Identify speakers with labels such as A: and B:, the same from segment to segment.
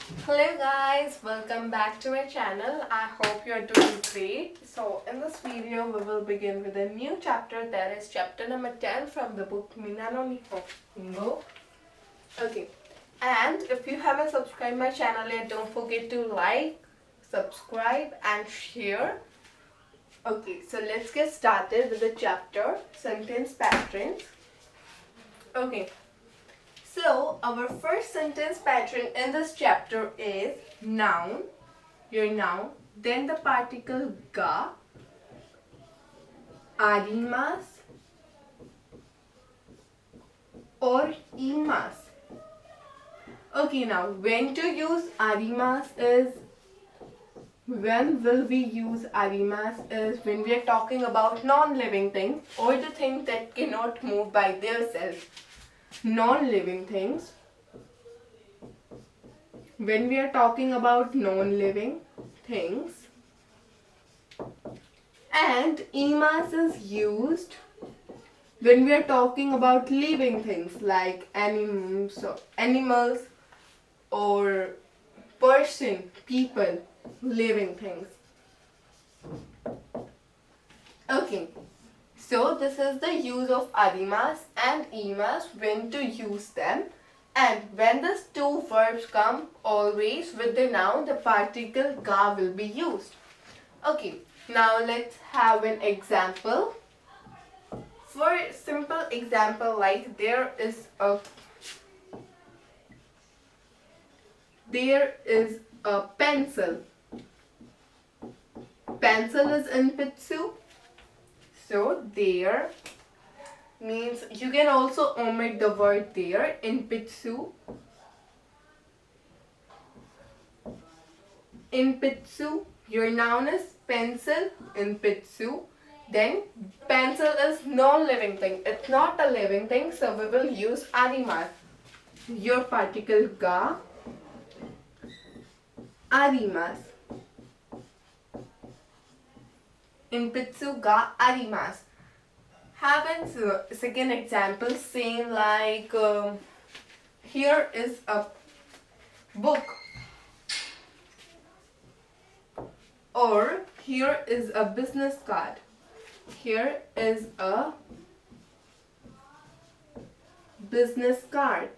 A: Hello guys, welcome back to my channel. I hope you are doing great. So in this video we will begin with a new chapter, that is chapter number 10 from the book Minano Nihongo. Okay, and if you haven't subscribed my channel yet, don't forget to like, subscribe and share. Okay, so let's get started with the chapter sentence patterns. Okay. So, our first sentence pattern in this chapter is noun, your noun, then the particle ga, arimasu or imasu. Okay, now when to use arimasu is, when will we use arimasu is when we are talking about non-living things or the things that cannot move by themselves. Non-living things. When we are talking about non-living things, and imas is used when we are talking about living things like animals or person, people, living things. Okay. So this is the use of arimas and imas, when to use them, and when these two verbs come, always with the noun the particle ga will be used. Okay, now let's have an example. For simple example, like there is a pencil. Pencil is in pitsu. So there means you can also omit the word there in pitsu. In pitsu, your noun is pencil in pitsu. Then pencil is non-living thing. It's not a living thing, so we will use arimasu. Your particle ga, arimasu. In pitsu ga arimasu. Have a second example, same like here is a book, or here is a business card. Here is a business card.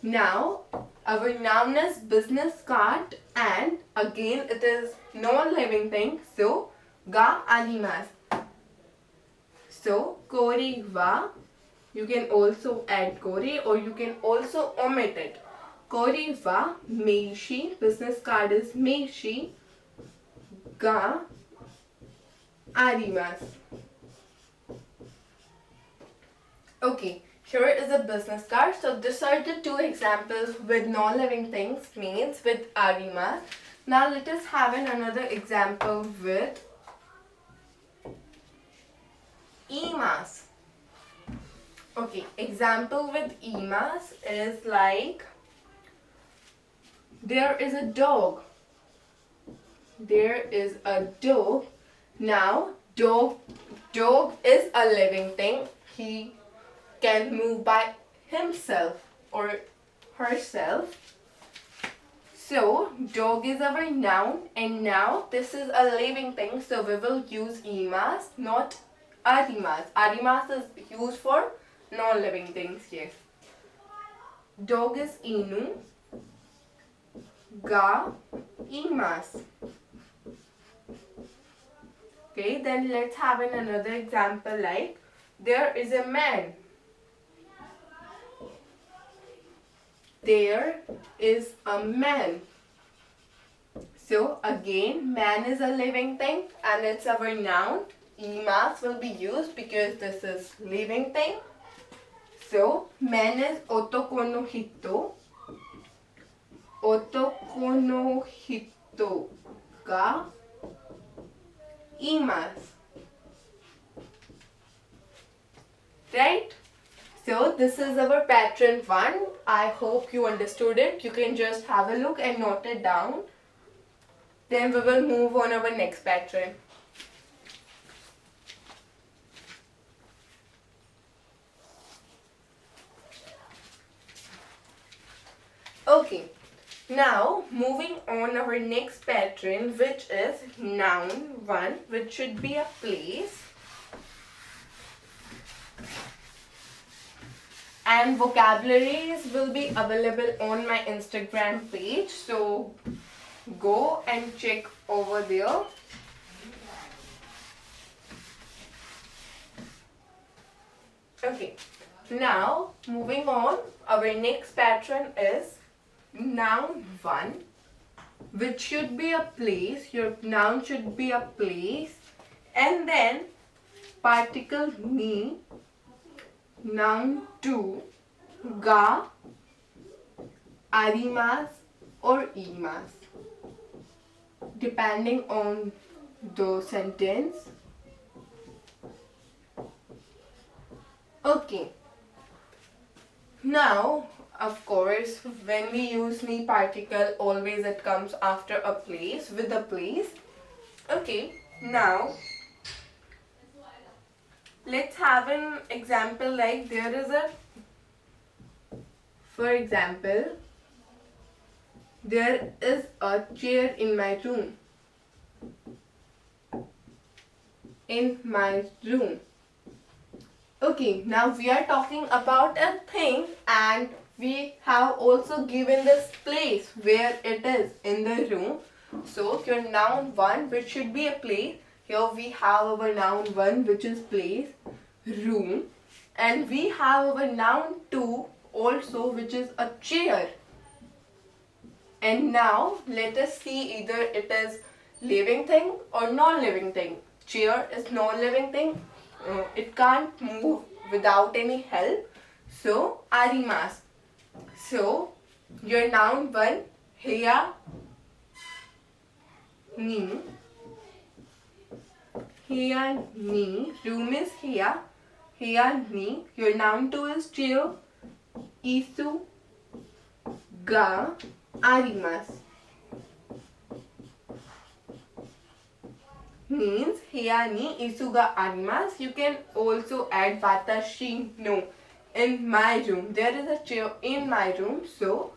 A: Now our noun is business card, and again it is non-living thing, so ga arimasu. So kore wa, you can also add kore or you can also omit it. Kore wa meishi, business card is meishi, ga arimasu. Okay, here is a business card. So these are the two examples with non-living things, means with arimasu. Now let us have another example with imasu. Okay, example with imasu is like there is a dog. There is a dog. Now dog is a living thing. He can move by himself or herself. So dog is our noun, and now this is a living thing, so we will use imasu, not arimasu. Arimasu is used for non-living things here. Dog is inu, ga imasu. Okay, then let's have another example like there is a man. There is a man. So again, man is a living thing and it's our noun. Imasu will be used because this is living thing. So man is otoko no hito. Otoko no hito ga imasu. Right? So this is our pattern 1. I hope you understood it. You can just have a look and note it down. Then we will move on our next pattern. Okay, Now, moving on our next pattern, which is noun 1, which should be a place. And vocabularies will be available on my Instagram page. So, go and check over there. Okay, now moving on, our next pattern is noun 1, which should be a place. Your noun should be a place, and then particle me, noun 2, ga, arimas or imas, depending on the sentence. Okay. Now, of course, when we use me particle, always it comes after a place, with a place. Okay, now let's have an example like there is a, for example, there is a chair in my room. In my room. Okay, now we are talking about a thing and we have also given this place where it is in the room. So your noun 1, which should be a place, here we have our noun 1, which is place, room, and we have our noun 2 also, which is a chair. And now let us see either it is living thing or non-living thing. Chair is non-living thing. It can't move without any help. So, arimas. So, your noun 1, heya, ni. Heya, ni. Room is heya. Heya, ni. Your noun 2 is chair. Isu, ga, arimas. Means heya ni isuga arimas. You can also add watashi no. In my room. There is a chair in my room. So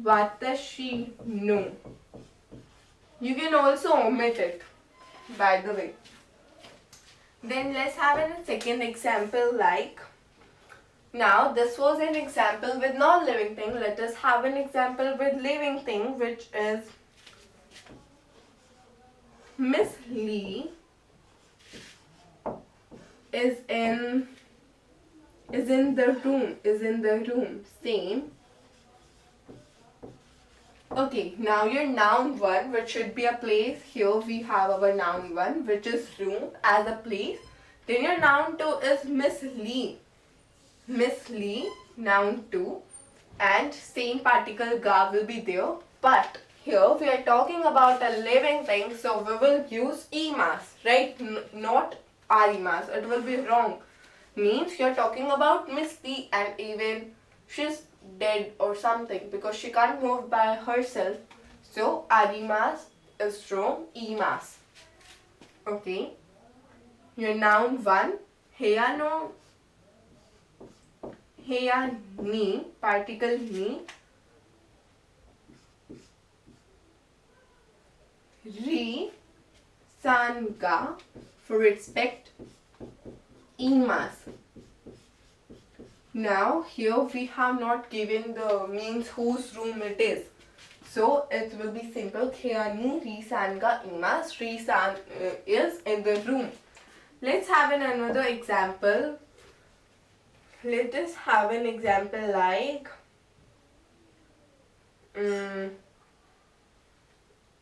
A: watashi no. You can also omit it, by the way. Then let's have a second example like, now this was an example with non-living thing. Let us have an example with living thing, which is Miss Lee is in the room. Same. Okay, now your noun 1, which should be a place. Here we have our noun 1, which is room as a place. Then your noun 2 is Miss Lee. Miss Lee, noun 2, and same particle ga will be there. But here we are talking about a living thing, so we will use imas, right? Not arimas. It will be wrong. Means you are talking about Miss Lee and even she's dead or something because she can't move by herself. So arimas is wrong. Imas. Okay. Your noun 1, heya no. Heya ni, particle ni. Ri, san ga, for respect, imas. Now here we have not given the means whose room it is. So it will be simple. Heya ni, ri san ga, imas. Ri san is in the room. Let's have another example. Let us have an example like,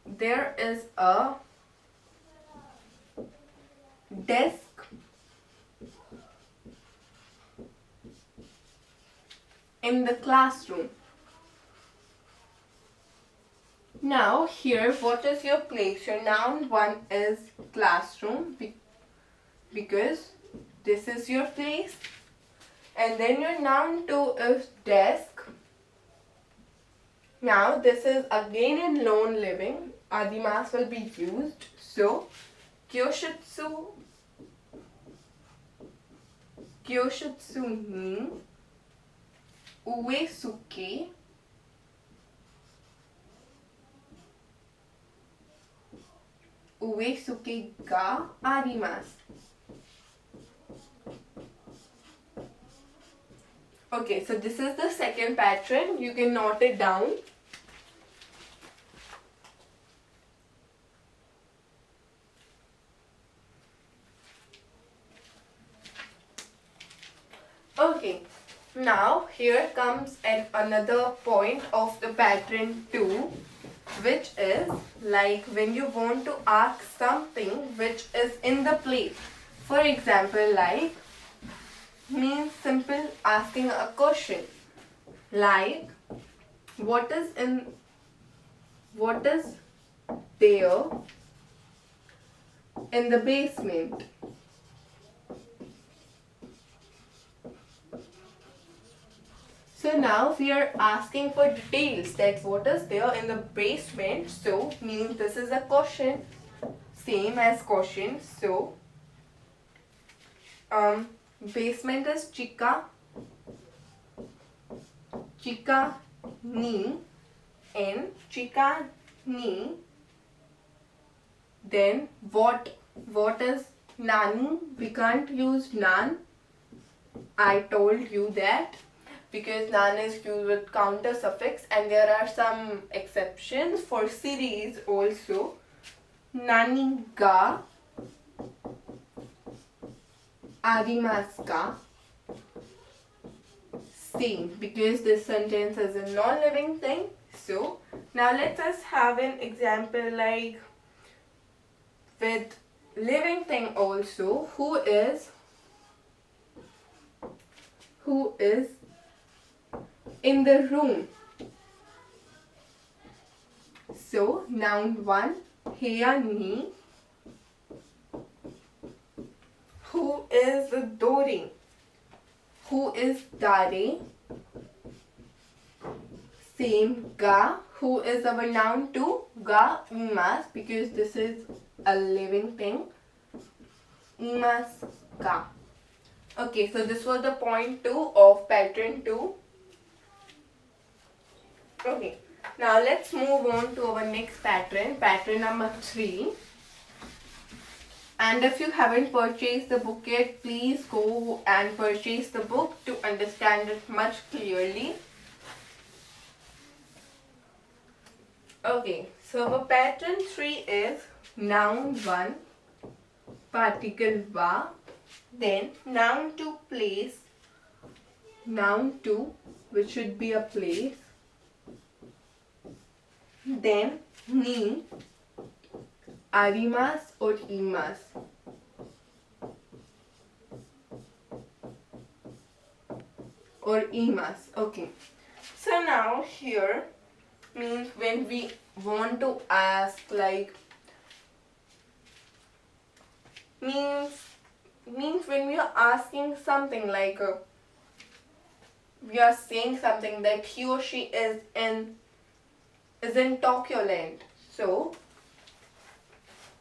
A: there is a desk in the classroom. Now here, what is your place? Your noun 1 is classroom because this is your place. And then your noun 2 is desk. Now this is again in non-living. Adimas will be used. So kyoshitsu ni uesuke uesuke ga arimasu. Okay, so this is the second pattern. You can note it down. Okay, now here comes another point of the pattern 2, which is like when you want to ask something which is in the place. For example, like means simple asking a question like what is there in the basement. So now we are asking for details that what is there in the basement. So means this is a question, same as question. So basement is chika ni, and chika ni. Then what is nani? We can't use nan. I told you that because nan is used with counter suffix, and there are some exceptions for series also. Nani ga arimasu ka? Same, because this sentence is a non-living thing. So now let us have an example like with living thing also. Who is in the room? So noun 1, heya ni. Who is dore? Who is dare? Same, ga. Who is our noun 2? Ga imasu, because this is a living thing. Imasu ga. Okay, so this was the point 2 of pattern 2. Okay, now let's move on to our next pattern, pattern number 3. And if you haven't purchased the book yet, please go and purchase the book to understand it much clearly. Okay, so our pattern 3 is noun 1, particle va, then noun 2 place, noun 2 which should be a place, then ni, arimasu or imasu. Or imasu. Okay. So now here means when we want to ask like means when we are asking something like we are saying something that he or she is in Tokyo land. So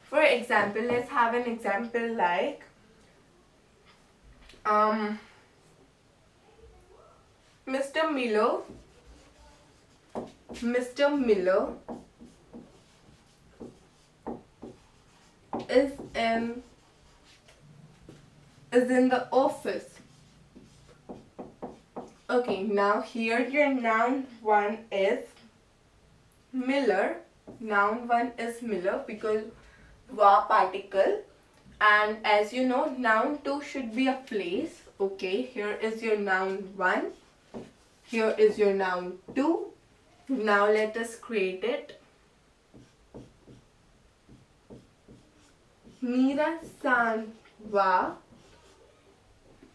A: for example, let's have an example like Mr. Miller is in the office. Okay, now here your noun 1 is Miller. Noun 1 is Miller because va particle, and as you know, noun 2 should be a place. Okay, here is your noun 1. Here is your noun 2. Now let us create it. Mira-san wa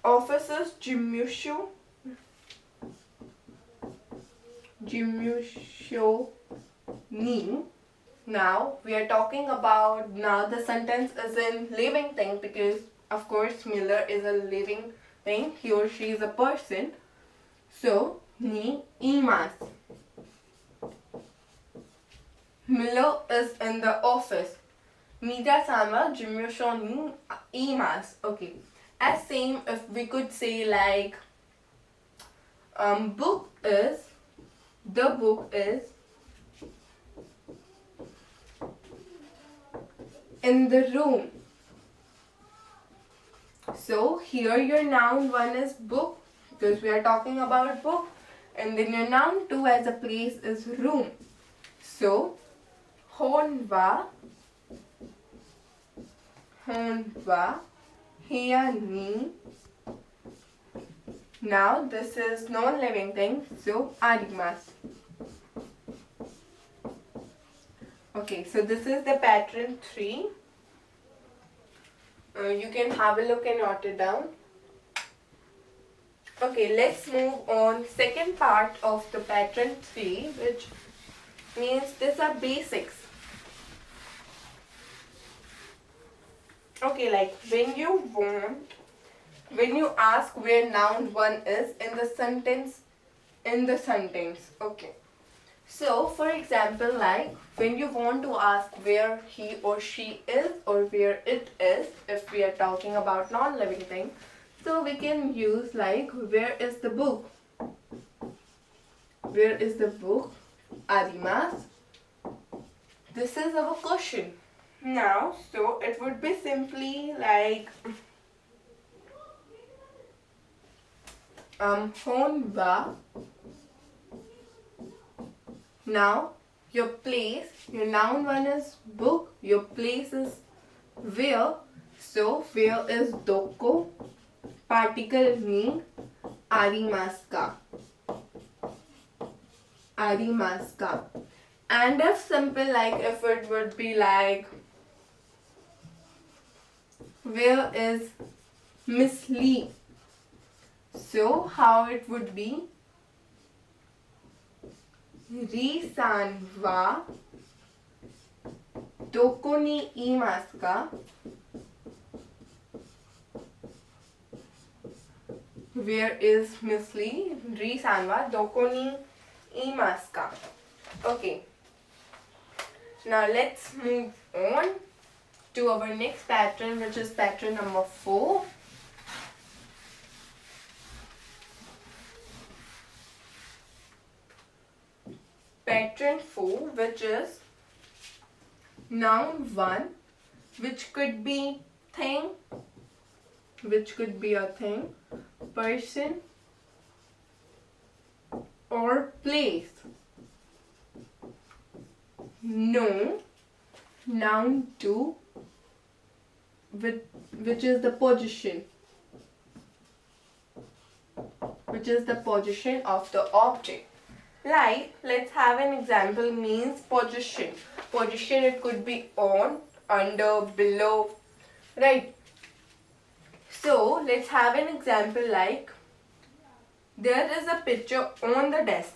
A: office is Jimusho ni. Now we are talking about, now the sentence is in living thing because of course Miller is a living thing, he or she is a person. So ni imasu. Miller is in the office. Mira-san wa Jimusho ni imasu. Okay. As same if we could say like the book is in the room. So here your noun 1 is book because we are talking about book, and then your noun 2 as a place is room. So hon var here ni. Now this is non-living thing, so arimasu. Okay, so this is the pattern 3. You can have a look and note it down. Okay, let's move on. Second part of the pattern 3, which means these are basics. Okay, like when you ask where noun 1 is in the sentence, okay. So, for example, like when you want to ask where he or she is or where it is, if we are talking about non-living thing, so we can use like where is the book? Where is the book? Arimasu. This is our question. Now, so it would be simply like hon wa. Now, your place, your noun 1 is book, your place is where. So, where is doko? Particle ni arimasu ka. Arimasu ka. And if simple, like if it would be like where is Miss Lee? So, how it would be? Ri-san wa doko ni imasu ka? Where is Miss Lee? Ri-san wa doko ni imasu ka? Okay. Now let's move on to our next pattern, which is pattern number 4. Pattern 4, which is noun 1, which could be thing, which could be a thing, person, or place. No, noun 2, which is the position, of the object. Like, let's have an example means position. Position, it could be on, under, below, right? So, let's have an example like, there is a picture on the desk.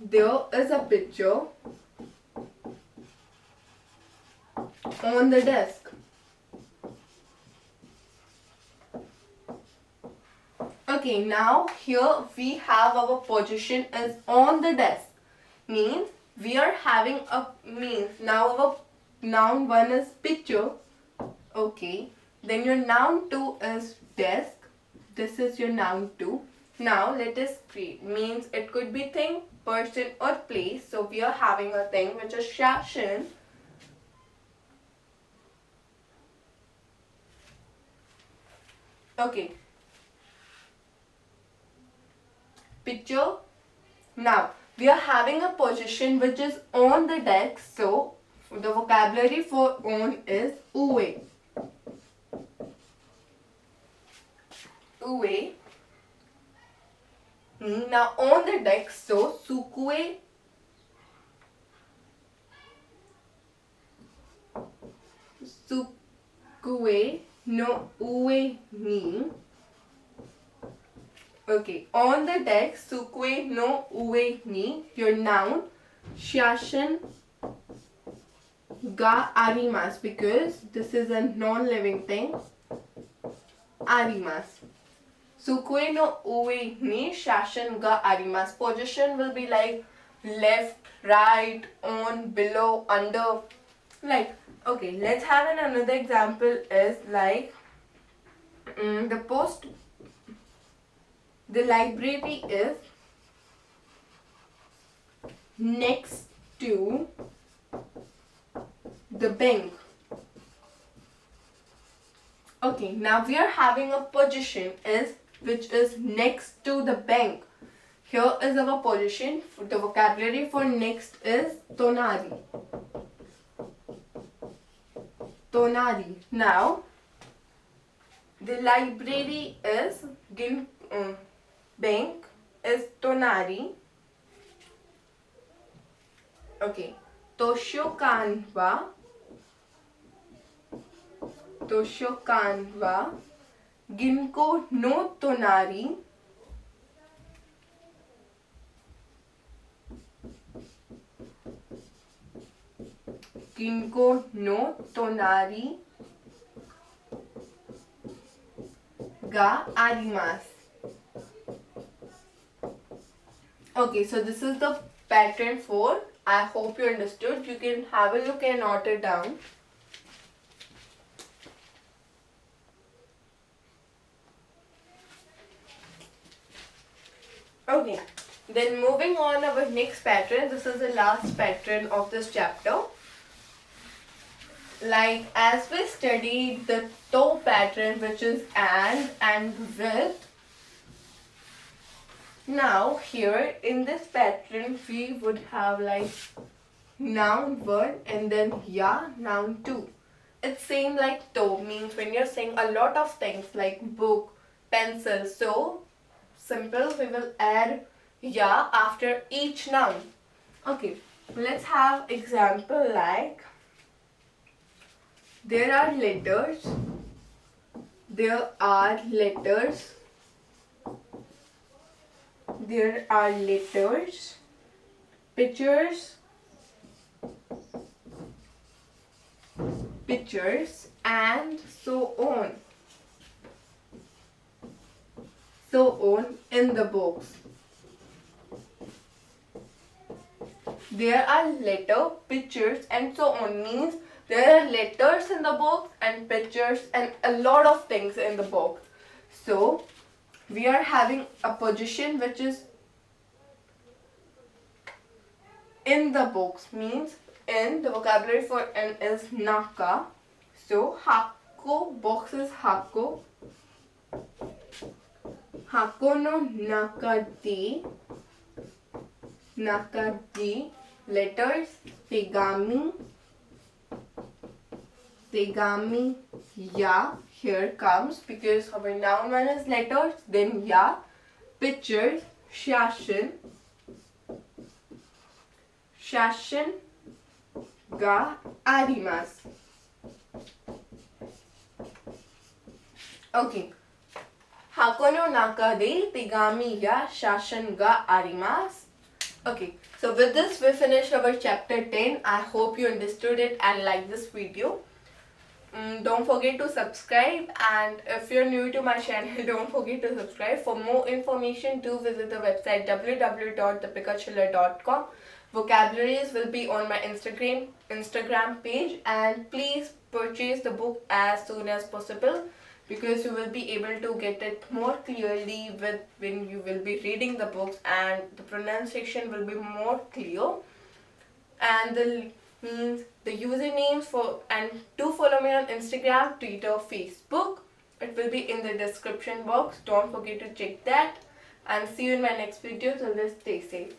A: There is a picture on the desk. Okay, now here we have our position is on the desk. Means we are having a now our noun 1 is picture. Okay, then your noun 2 is desk. This is your noun 2. Now let us create. Means it could be thing, person, or place. So we are having a thing which is shashan. Okay. Picture. Now we are having a position which is on the desk. So the vocabulary for on is ue. Ue. Now on the desk, so sukue. Sukue no ue ni. Okay, on the desk, sukue no ue ni, your noun, shashan ga arimasu, because this is a non-living thing, arimasu. Sukue no ue ni, shashan ga arimasu. Position will be like left, right, on, below, under, like, okay, let's have another example is like, the library is next to the bank. Okay, now we are having a position which is next to the bank. Here is our position. The vocabulary for next is tonari. Tonari. Now, the library is bank is tonari. Okay. Toshokan wa ginko no tonari. Ginko no tonari ga arimasu. Okay, so this is the pattern 4. I hope you understood. You can have a look and note it down. Okay, then moving on our next pattern. This is the last pattern of this chapter. Like as we studied the toe pattern, which is and with. Now here in this pattern we would have like noun 1 and then ya noun 2. It's same like toe, means when you're saying a lot of things like book, pencil. So simple, we will add ya after each noun. Okay, let's have example like there are letters, there are letters, there are letters, pictures, pictures, and so on. So on in the box. There are letter, pictures, and so on, means there are letters in the box and pictures and a lot of things in the box. So we are having a position which is in the box, means in. The vocabulary for in is naka. So hako, box is hako. Hako no naka de letters, tegami, tegami ya. Here comes because our noun 1 is letters, then ya. Pictures, shashin, shashin ga arimasu. Okay. Hako no naka de tegami ya shashin ga arimasu. Okay, so with this we finished our chapter 10. I hope you understood it and liked this video. Don't forget to subscribe, and if you're new to my channel, don't forget to subscribe. For more information, do visit the website www.deepikachhillar.com. Vocabularies will be on my Instagram page, and please purchase the book as soon as possible because you will be able to get it more clearly when you will be reading the books, and the pronunciation will be more clear. And the usernames and do follow me on Instagram, Twitter, Facebook. It will be in the description box. Don't forget to check that, and see you in my next video. Till then, stay safe.